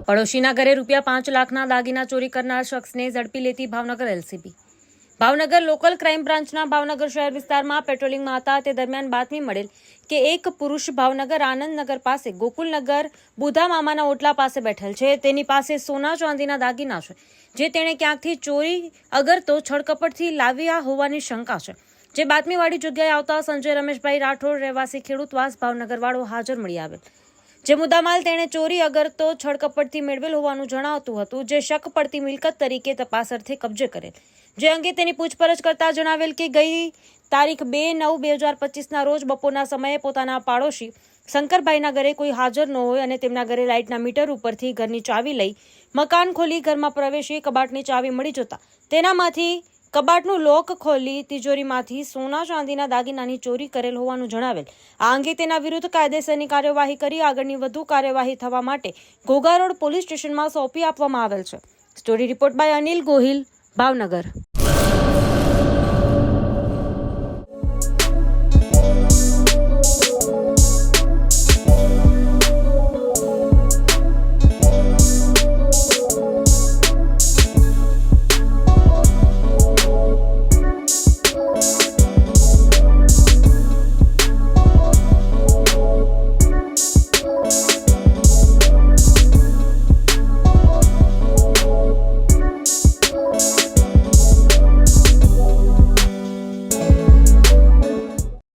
પડોશીના ઘરે ₹5 લાખના દાગીના ચોરી કરનાર શખ્સને ઝડપી લેતી Bhavnagar LCB. Bhavnagar local crime બ્રાન્ચના ભાવનગર શહેર વિસ્તારમાં પેટ્રોલિંગમાં હતા તે દરમિયાન બાતમી મળેલ કે એક પુરુષ ભાવનગર આનંદનગર પાસે ગોકુલનગર બુધા મામાના ઓટલા પાસે બેઠેલ છે। તેની પાસે સોના ચાંદીના દાગીના છે જે તેણે ક્યાંકથી ચોરી અગર તો છળકપટથી લાવ્યા હોવાની શંકા છે। જે બાતમીવાળી જગ્યાએ આવતા સંજય રમેશભાઈ રાઠોડ રહેવાસી ખેડૂતવાસ ભાવનગરવાળો હાજર મળી આવેલ। જે મુદ્દામાલ તેણે ચોરી અગર તો છળકપટથી મેળવેલ હોવાનું જણાવતું હતું, જે શક પડતી મિલકત તરીકે તપાસ અર્થે કબજે કરેલ। જે અંગે તેની પૂછપરછ કરતા જણાવેલ કે ગઈ તારીખ 2/9/2025ના રોજ બપોરના સમયે પોતાના પાડોશી શંકરભાઈના ઘરે કોઈ હાજર ન હોય અને તેમના ઘરે લાઇટના મીટર ઉપરથી ઘરની ચાવી લઈ મકાન ખોલી ઘરમાં પ્રવેશી કબાટની ચાવી મળી જતા તેનામાંથી કબાટનું લોક ખોલી તિજોરીમાંથી સોના ચાંદીના દાગીનાની ચોરી કરેલ હોવાનું જણાવેલ। આ અંગે તેના વિરુદ્ધ કાયદેસરની કાર્યવાહી કરી આગળની વધુ કાર્યવાહી થવા માટે ઘોઘા રોડ પોલીસ સ્ટેશનમાં સોંપી આપવામાં આવેલ છે। Story report by Anil Gohil, Bhavnagar.